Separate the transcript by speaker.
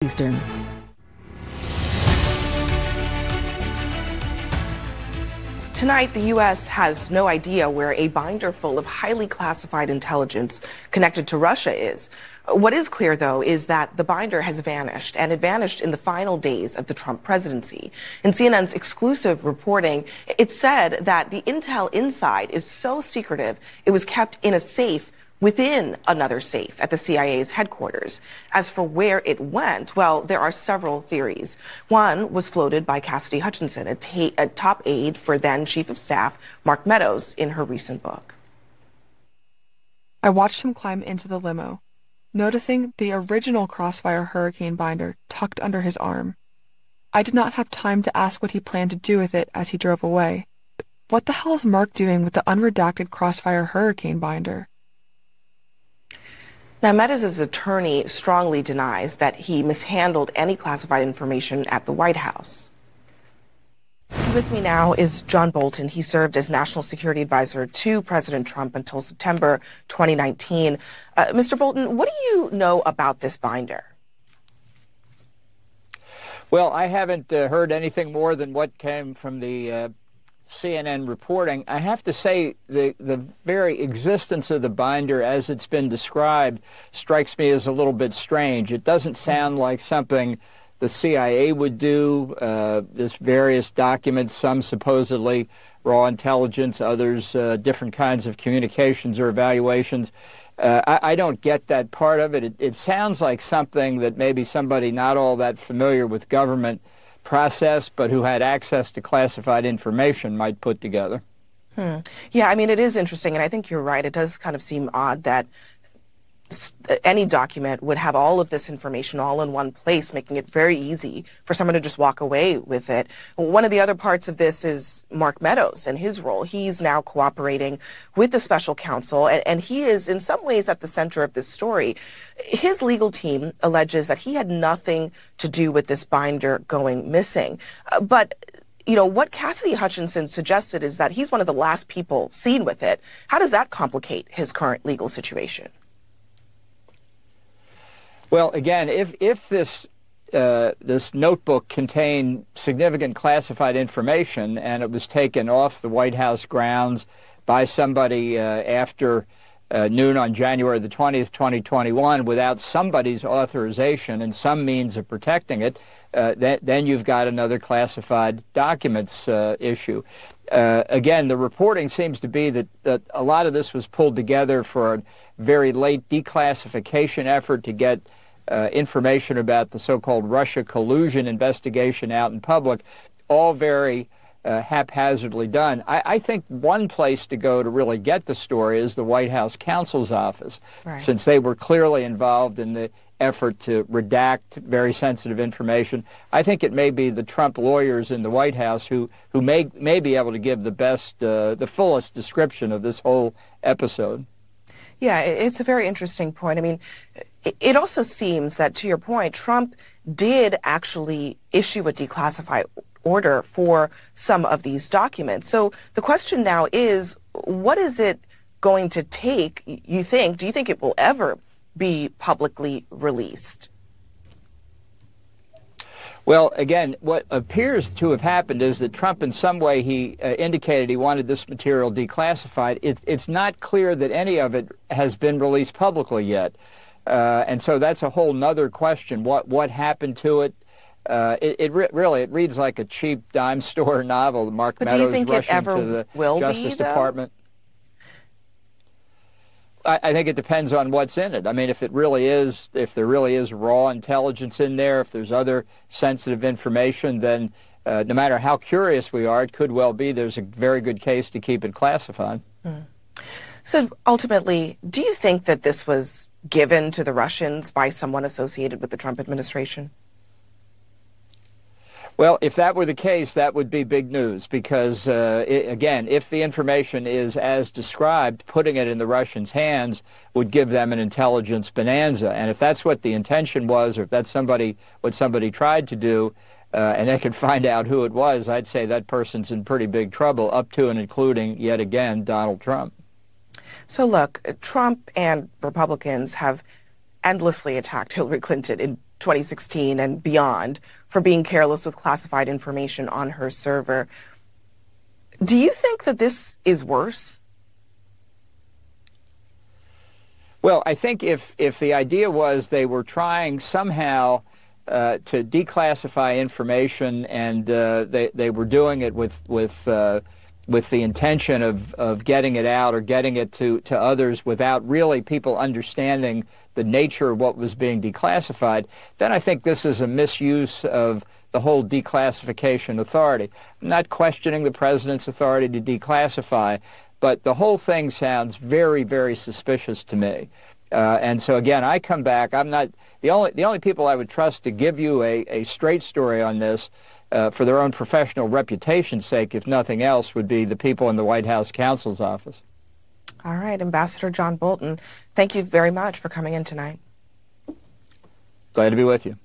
Speaker 1: Eastern.
Speaker 2: Tonight, the U.S. has no idea where a binder full of highly classified intelligence connected to Russia is. What is clear, though, is that the binder has vanished, and it vanished in the final days of the Trump presidency. In CNN's exclusive reporting, it said that the intel inside is so secretive, it was kept in a safe within another safe at the CIA's headquarters. As for where it went, well, there are several theories. One was floated by Cassidy Hutchinson, a top aide for then Chief of Staff Mark Meadows, in her recent book.
Speaker 3: I watched him climb into the limo, noticing the original Crossfire hurricane binder tucked under his arm. I did not have time to ask what he planned to do with it as he drove away. What the hell is Mark doing with the unredacted Crossfire hurricane binder?
Speaker 2: Now, Meadows' attorney strongly denies that he mishandled any classified information at the White House. With me now is John Bolton. He served as National Security Advisor to President Trump until September 2019. Mr. Bolton, what do you know about this binder?
Speaker 4: Well, I haven't heard anything more than what came from the CNN reporting. I have to say the very existence of the binder as it's been described strikes me as a little bit strange. It doesn't sound like something the CIA would do. There's various documents, some supposedly raw intelligence, others different kinds of communications or evaluations. I don't get that part of it. It sounds like something that maybe somebody not all that familiar with government process, but who had access to classified information might put together.
Speaker 2: Yeah, I mean, it is interesting, and I think you're right. It does kind of seem odd that any document would have all of this information all in one place, making it very easy for someone to just walk away with it. One of the other parts of this is Mark Meadows and his role. He's now cooperating with the special counsel, and he is in some ways at the center of this story. His legal team alleges that he had nothing to do with this binder going missing. But you know, what Cassidy Hutchinson suggested is that he's one of the last people seen with it. How does that complicate his current legal situation?
Speaker 4: Well, again, if this notebook contained significant classified information and it was taken off the White House grounds by somebody after noon on January the 20th, 2021, without somebody's authorization and some means of protecting it, then you've got another classified documents issue. Again, the reporting seems to be that a lot of this was pulled together for a very late declassification effort to get information about the so-called Russia collusion investigation out in public, all very haphazardly done. I think one place to go to really get the story is the White House counsel's office,
Speaker 2: right,
Speaker 4: since they were clearly involved in the effort to redact very sensitive information. I think it may be the Trump lawyers in the White House who may be able to give the best, the fullest description of this whole episode.
Speaker 2: Yeah, it's a very interesting point. I mean, it also seems that, to your point, Trump did actually issue a declassified order for some of these documents. So the question now is, what is it going to take, you think? Do you think it will ever be publicly released?
Speaker 4: Well, again, what appears to have happened is that Trump, in some way, he indicated he wanted this material declassified. It's not clear that any of it has been released publicly yet. And so that's a whole nother question. What happened to it? It reads like a cheap dime store novel. Mark Meadows rushing to the Justice Department. I think it depends on what's in it. I mean, if there really is raw intelligence in there, if there's other sensitive information, then no matter how curious we are, it could well be there's a very good case to keep it classified.
Speaker 2: So ultimately, do you think that this was given to the Russians by someone associated with the Trump administration?
Speaker 4: Well, if that were the case, that would be big news because, again, if the information is as described, putting it in the Russians' hands would give them an intelligence bonanza. And if that's what the intention was, or if that's what somebody tried to do, and they could find out who it was, I'd say that person's in pretty big trouble, up to and including, yet again, Donald Trump.
Speaker 2: So look, Trump and Republicans have endlessly attacked Hillary Clinton in 2016 and beyond for being careless with classified information on her server. Do you think that this is worse?
Speaker 4: Well, I think if the idea was they were trying somehow to declassify information and they were doing it with the intention of getting it out or getting it to others without really people understanding the nature of what was being declassified, then I think this is a misuse of the whole declassification authority. I'm not questioning the president's authority to declassify, but the whole thing sounds very, very suspicious to me. And so again, I come back. I'm not the only people I would trust to give you a straight story on this for their own professional reputation's sake, if nothing else, would be the people in the White House counsel's office.
Speaker 2: All right, Ambassador John Bolton, thank you very much for coming in tonight.
Speaker 4: Glad to be with you.